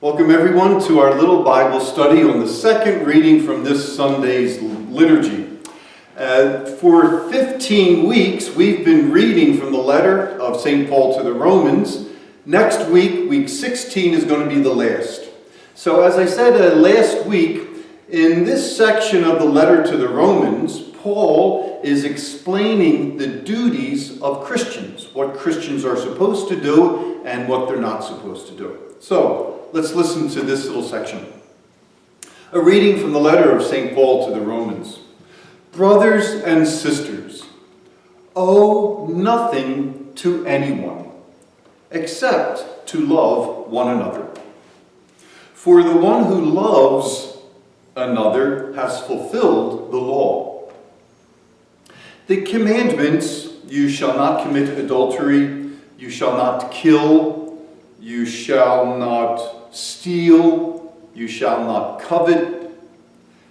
Welcome everyone to our little Bible study on the second reading from this Sunday's liturgy. For 15 weeks we've been reading from the letter of St. Paul to the Romans. Next week, week 16, is going to be the last. So as I said last week, in this section of the letter to the Romans, Paul is explaining the duties of Christians, what Christians are supposed to do and what they're not supposed to do. So, let's listen to this little section. A reading from the letter of St. Paul to the Romans. Brothers and sisters, owe nothing to anyone except to love one another. For the one who loves another has fulfilled the law. The commandments, you shall not commit adultery, you shall not kill, you shall not steal, you shall not covet,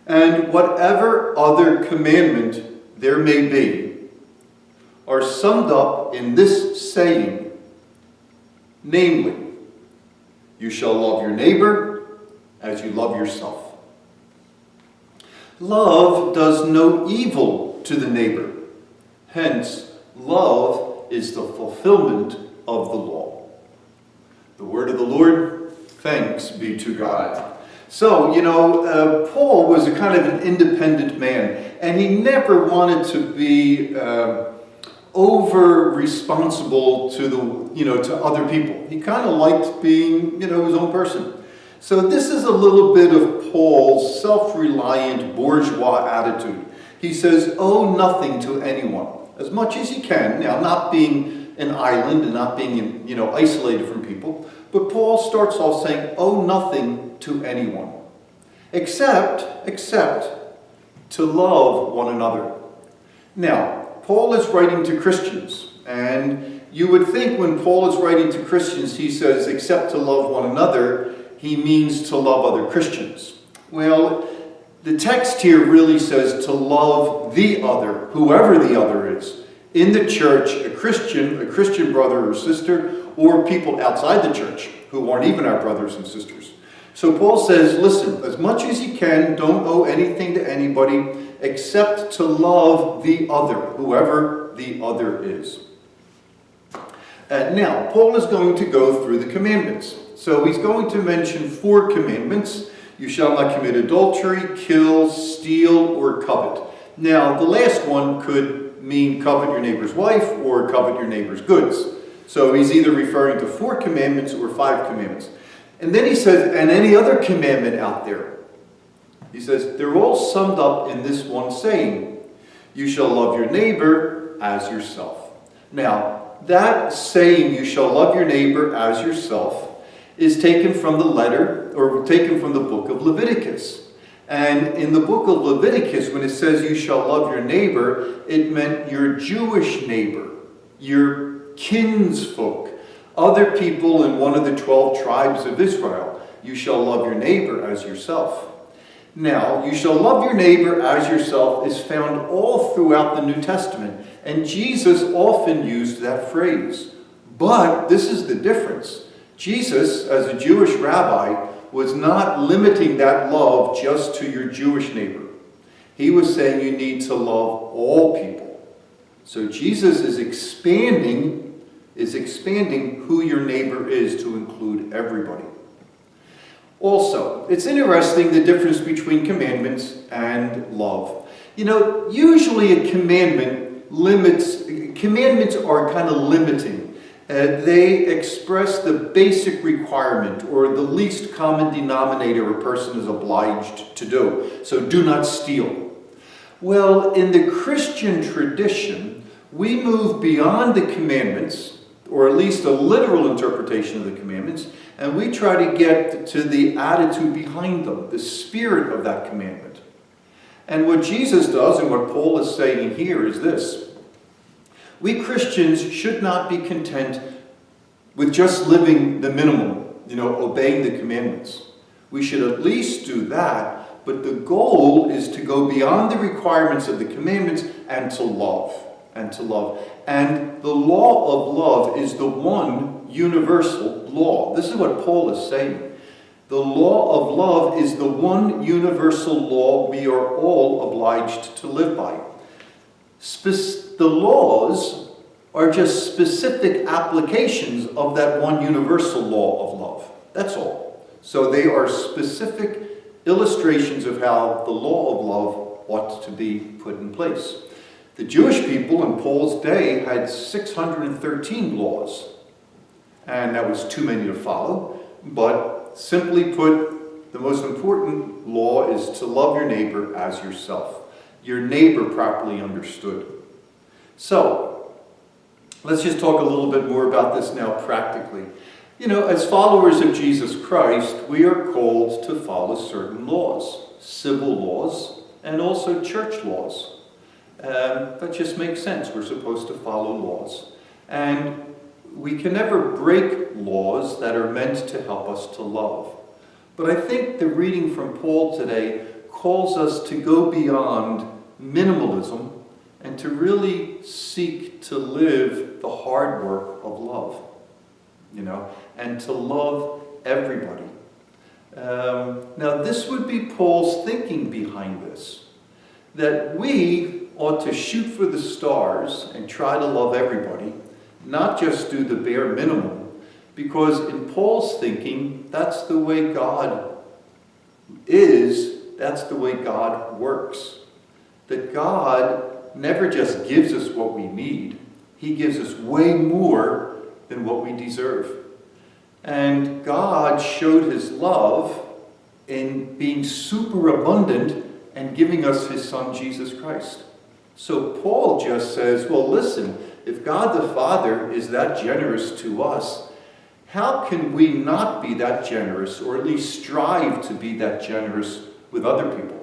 and whatever other commandment there may be, are summed up in this saying, namely, you shall love your neighbor as you love yourself. Love does no evil to the neighbor. Hence, love is the fulfillment of the law. The word of the Lord, thanks be to God. So, Paul was a kind of an independent man, and he never wanted to be over responsible to other people. He kind of liked being, his own person. So this is a little bit of Paul's self-reliant bourgeois attitude. He says, owe nothing to anyone, as much as he can. Now, not being an island and not being, isolated from people. But Paul starts off saying, owe nothing to anyone, except to love one another. Now, Paul is writing to Christians, and you would think when Paul is writing to Christians, he says, except to love one another, he means to love other Christians. Well, the text here really says to love the other, whoever the other is. In the church, a Christian brother or sister, or people outside the church who aren't even our brothers and sisters. So Paul says, listen, as much as you can, don't owe anything to anybody except to love the other, whoever the other is. Now, Paul is going to go through the commandments. So he's going to mention 4 commandments. You shall not commit adultery, kill, steal, or covet. Now, the last one could mean covet your neighbor's wife or covet your neighbor's goods. So he's either referring to 4 commandments or 5 commandments. And then he says, and any other commandment out there. He says, they're all summed up in this one saying, you shall love your neighbor as yourself. Now, that saying, you shall love your neighbor as yourself, is taken from the letter, or taken from the book of Leviticus. And in the book of Leviticus, when it says you shall love your neighbor, it meant your Jewish neighbor, your kinsfolk, other people in one of the 12 tribes of Israel. You shall love your neighbor as yourself. Now, you shall love your neighbor as yourself is found all throughout the New Testament. And Jesus often used that phrase. But this is the difference. Jesus, as a Jewish rabbi, was not limiting that love just to your Jewish neighbor. He was saying you need to love all people. So Jesus is expanding who your neighbor is to include everybody. Also, it's interesting the difference between commandments and love. Usually a commandments are kind of limiting. They express the basic requirement or the least common denominator a person is obliged to do. So do not steal. Well, in the Christian tradition, we move beyond the commandments, or at least a literal interpretation of the commandments, and we try to get to the attitude behind them, the spirit of that commandment. And what Jesus does, and what Paul is saying here, is this. We Christians should not be content with just living the minimum, obeying the commandments. We should at least do that, but the goal is to go beyond the requirements of the commandments and to love. And the law of love is the one universal law. This is what Paul is saying. The law of love is the one universal law we are all obliged to live by. The laws are just specific applications of that one universal law of love. That's all. So they are specific illustrations of how the law of love ought to be put in place. The Jewish people in Paul's day had 613 laws, and that was too many to follow. But simply put, the most important law is to love your neighbor as yourself. Your neighbor properly understood. So, let's just talk a little bit more about this now practically. You know, as followers of Jesus Christ, we are called to follow certain laws, civil laws, and also church laws. That just makes sense. We're supposed to follow laws. And we can never break laws that are meant to help us to love. But I think the reading from Paul today calls us to go beyond minimalism and to really seek to live the hard work of love, you know, and to love everybody. Now, this would be Paul's thinking behind this, that we ought to shoot for the stars and try to love everybody, not just do the bare minimum, because in Paul's thinking, that's the way God is, that's the way God works. That God never just gives us what we need, He gives us way more than what we deserve. And God showed His love in being superabundant and giving us His Son, Jesus Christ. So Paul just says, well, listen, if God the Father is that generous to us, how can we not be that generous, or at least strive to be that generous with other people?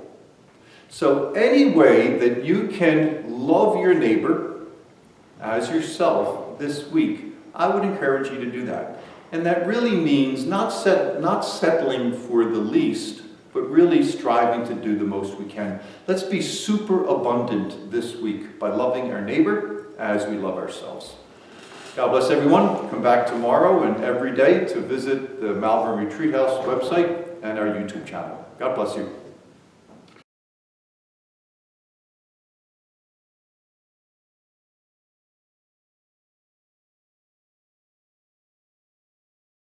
So any way that you can love your neighbor as yourself this week, I would encourage you to do that. And that really means not settling for the least, but really striving to do the most we can. Let's be super abundant this week by loving our neighbor as we love ourselves. God bless everyone. Come back tomorrow and every day to visit the Malvern Retreat House website and our YouTube channel. God bless you.